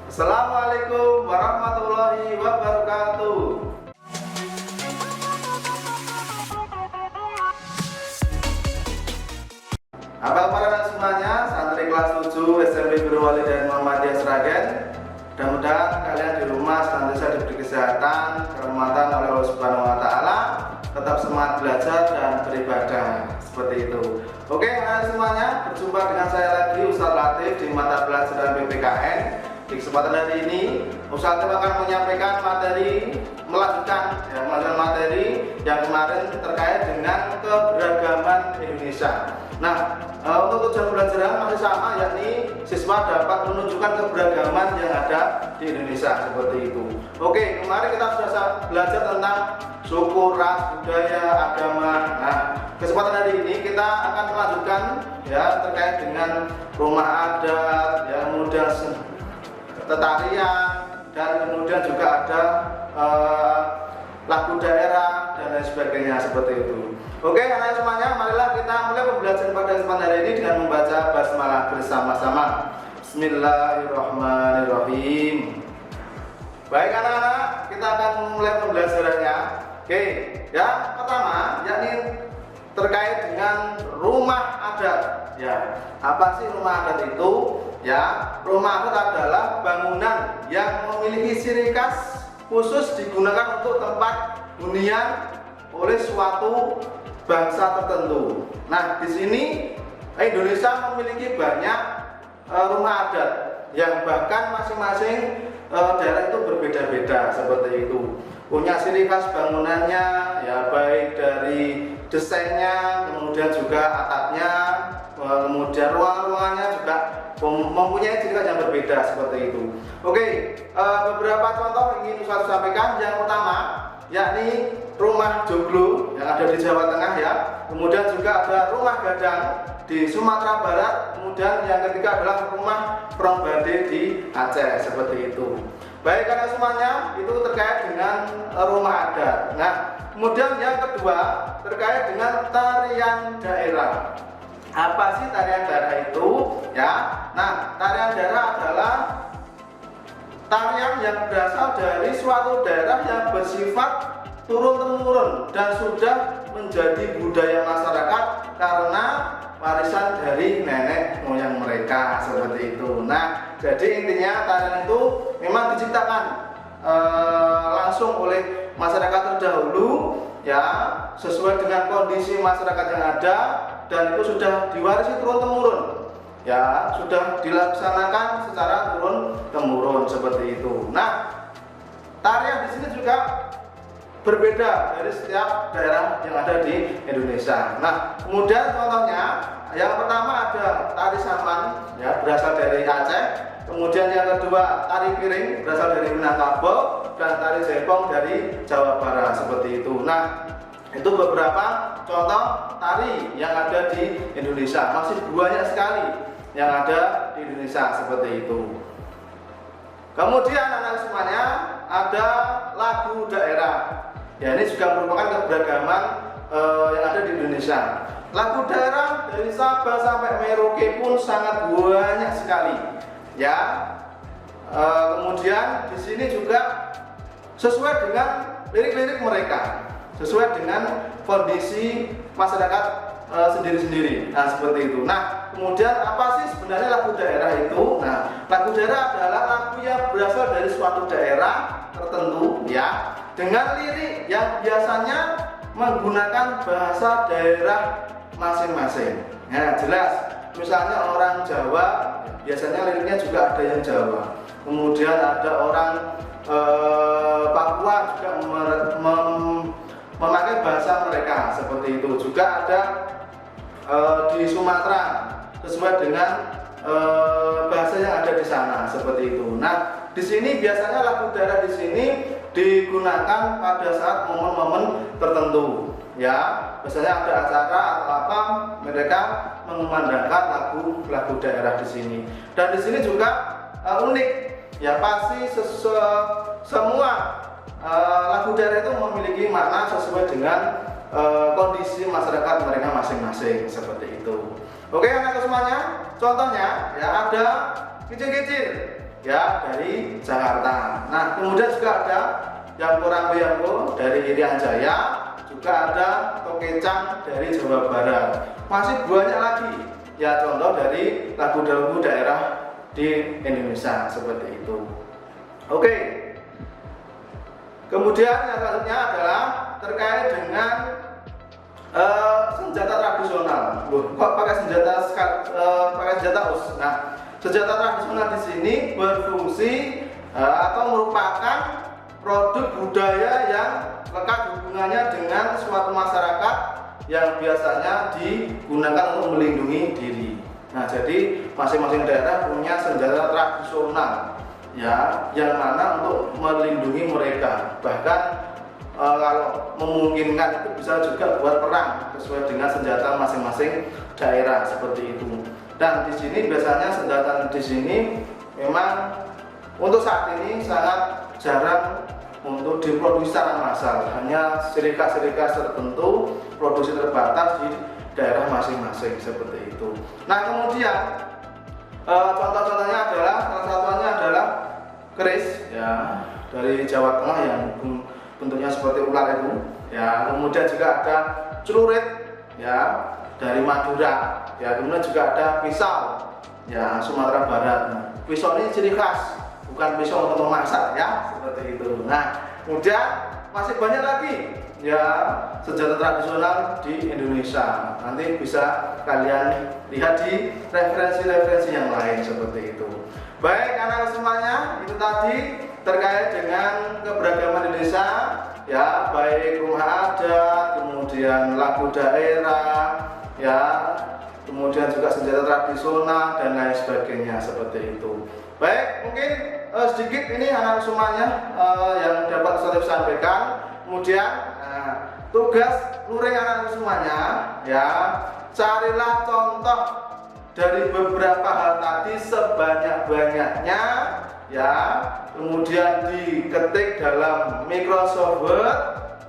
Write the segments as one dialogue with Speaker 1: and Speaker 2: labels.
Speaker 1: Assalamualaikum warahmatullahi wabarakatuh. Apa kabar semuanya? Santri kelas 7 SMP Guru Walidain Muhammadiyah Sragen. Mudah-mudahan kalian di rumah senantiasa diberi kesehatan, kerahmatan oleh Allah Subhanahu wa taala, tetap semangat belajar dan beribadah. Seperti itu. Oke, semuanya, berjumpa dengan saya lagi Ustadz Latif di mata pelajaran PPKN. Di kesempatan hari ini, Ustadz Latif akan menyampaikan melanjutkan materi yang kemarin terkait dengan keberagaman Indonesia. Nah, untuk tujuan pembelajaran masih sama, yakni siswa dapat menunjukkan keberagaman yang ada di Indonesia seperti itu. Oke, kemarin kita sudah belajar tentang suku, ras, budaya, agama. Nah, kesempatan hari ini kita akan melanjutkan terkait dengan rumah adat, kemudian tarian, dan kemudian juga ada lagu daerah dan lain sebagainya seperti itu. Oke, anak semuanya, marilah kita mulai pembelajaran pada kesempatan hari ini dengan membaca basmalah bersama-sama. Bismillahirrahmanirrahim. Baik anak-anak, kita akan mulai pembelajarannya. Oke, yang pertama yakni terkait dengan rumah adat. Ya, apa sih rumah adat itu? Ya, rumah adat adalah bangunan yang memiliki ciri khas khusus digunakan untuk tempat hunian oleh suatu bangsa tertentu. Nah, di sini Indonesia memiliki banyak rumah adat yang bahkan masing-masing daerah itu berbeda-beda seperti itu. Punya ciri khas bangunannya, ya baik dari desainnya, kemudian juga atapnya, kemudian ruang-ruangannya juga mempunyai ciri khas yang berbeda seperti itu. Oke, beberapa contoh ingin saya sampaikan. Yang pertama yakni rumah joglo yang ada di Jawa Tengah ya. Kemudian juga ada rumah gadang di Sumatera Barat. Kemudian yang ketiga adalah rumah Prongbade di Aceh seperti itu. Baik karena semuanya itu terkait dengan rumah adat. Nah, kemudian yang kedua terkait dengan tarian daerah. Apa sih tarian daerah itu? Ya, nah tarian daerah adalah tarian yang berasal dari suatu daerah yang bersifat turun-temurun dan sudah menjadi budaya masyarakat karena warisan dari nenek moyang mereka seperti itu. Nah, jadi intinya tarian itu memang diciptakan langsung oleh masyarakat terdahulu ya, sesuai dengan kondisi masyarakat yang ada, dan itu sudah diwarisi turun-temurun. Ya, sudah dilaksanakan secara turun-temurun seperti itu. Nah, tarian di sini juga berbeda dari setiap daerah yang ada di Indonesia. Nah, kemudian contohnya yang pertama ada tari saman ya, berasal dari Aceh. Kemudian yang kedua tari piring berasal dari Minangkabau, dan tari jaipong dari Jawa Barat seperti itu. Nah, itu beberapa contoh tari yang ada di Indonesia. Masih banyak sekali yang ada di Indonesia seperti itu. Kemudian anak semuanya ada lagu daerah. Ya, ini juga merupakan keberagaman yang ada di Indonesia. Lagu daerah dari Sabang sampai Merauke pun sangat banyak sekali. Ya, kemudian di sini juga sesuai dengan lirik-lirik mereka, sesuai dengan kondisi masyarakat sendiri-sendiri. Nah, seperti itu. Nah, kemudian apa sih sebenarnya lagu daerah itu? Nah, lagu daerah adalah lagu yang berasal dari suatu daerah tertentu ya, dengan lirik yang biasanya menggunakan bahasa daerah masing-masing. Ya, jelas. Misalnya orang Jawa, biasanya liriknya juga ada yang Jawa. Kemudian ada orang Papua juga memakai bahasa mereka seperti itu. Juga ada di Sumatera sesuai dengan bahasa yang ada di sana seperti itu. Nah, di sini biasanya lagu daerah di sini digunakan pada saat momen-momen tertentu. Ya, biasanya ada acara atau apa, mereka mengumandangkan lagu daerah di sini. Dan di sini juga unik. Ya, pasti semua lagu daerah itu memiliki makna sesuai dengan kondisi masyarakat mereka masing-masing seperti itu. Oke anak semuanya, contohnya ya ada kicir-kicir. ya dari Jakarta. Nah, kemudian juga ada Yamko Rampo dari Irian Jaya, juga ada Tokecang dari Jawa Barat. Masih banyak lagi ya contoh dari lagu-lagu daerah di Indonesia seperti itu. Oke. Kemudian yang selanjutnya adalah terkait dengan senjata tradisional. Loh, kok pakai senjata us? Nah, senjata tradisional di sini berfungsi atau merupakan produk budaya yang lekat hubungannya dengan suatu masyarakat yang biasanya digunakan untuk melindungi diri. Nah, jadi masing-masing daerah punya senjata tradisional ya, yang mana untuk melindungi mereka. Bahkan kalau memungkinkan itu bisa juga buat perang sesuai dengan senjata masing-masing daerah seperti itu. Dan di sini biasanya senjata di sini memang untuk saat ini sangat jarang untuk diproduksi secara massal, hanya serikat-serikat tertentu, produksi terbatas di daerah masing-masing seperti itu. Nah, kemudian contoh-contohnya adalah salah satunya adalah keris ya dari Jawa Tengah yang bentuknya seperti ular itu ya. Kemudian juga ada celurit ya dari Madura ya. Kemudian juga ada pisau ya Sumatera Barat. Nah, pisau ini ciri khas, bukan pisau untuk memasak ya, seperti itu. Nah, kemudian masih banyak lagi ya senjata tradisional di Indonesia. Nanti bisa kalian lihat di referensi-referensi yang lain seperti itu. Baik anak semuanya, itu tadi terkait dengan keberagaman Indonesia ya, baik rumah adat, kemudian lagu daerah ya, kemudian juga senjata tradisional dan lain sebagainya seperti itu. Baik, mungkin sedikit ini anak semuanya yang dapat saya sampaikan. Kemudian tugas luring anak semuanya ya, carilah contoh dari beberapa hal tadi sebanyak-banyaknya ya, kemudian diketik dalam Microsoft Word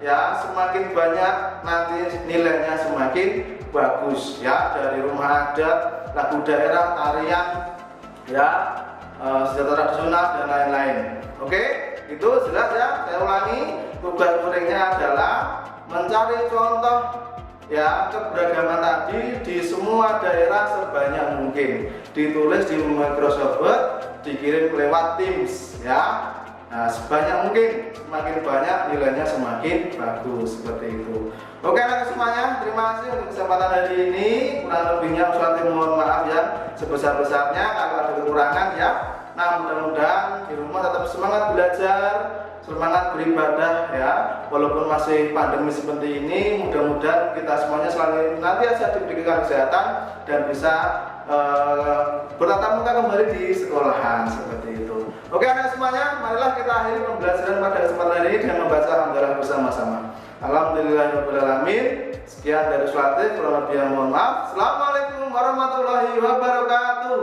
Speaker 1: ya, semakin banyak nanti nilainya semakin bagus ya, dari rumah adat, lagu daerah, tarian ya, senjata tradisional dan lain-lain. Oke, itu jelas ya. Saya ulangi, tugas muridnya adalah mencari contoh ya keberagaman tadi di semua daerah sebanyak mungkin, ditulis di Microsoft Word, dikirim lewat Teams ya. Nah, sebanyak mungkin, semakin banyak nilainya semakin bagus seperti itu. Oke anak semuanya, terima kasih untuk kesempatan hari ini. Kurang lebihnya saya mohon maaf ya sebesar-besarnya kalau ada kekurangan ya. Nah, mudah-mudahan di rumah tetap semangat belajar, semangat beribadah ya, walaupun masih pandemi seperti ini. Mudah-mudahan kita semuanya selalu nanti aja diberikan kesehatan dan bisa bertatap muka kembali di sekolahan seperti itu. Oke anak semuanya, marilah kita akhiri pembelajaran pada kesempatan hari ini dengan membaca alhamdulillah bersama-sama. Alhamdulillahirobbilalamin. Sekian dari Sulatif, kurang lebih mohon maaf. Assalamualaikum warahmatullahi wabarakatuh.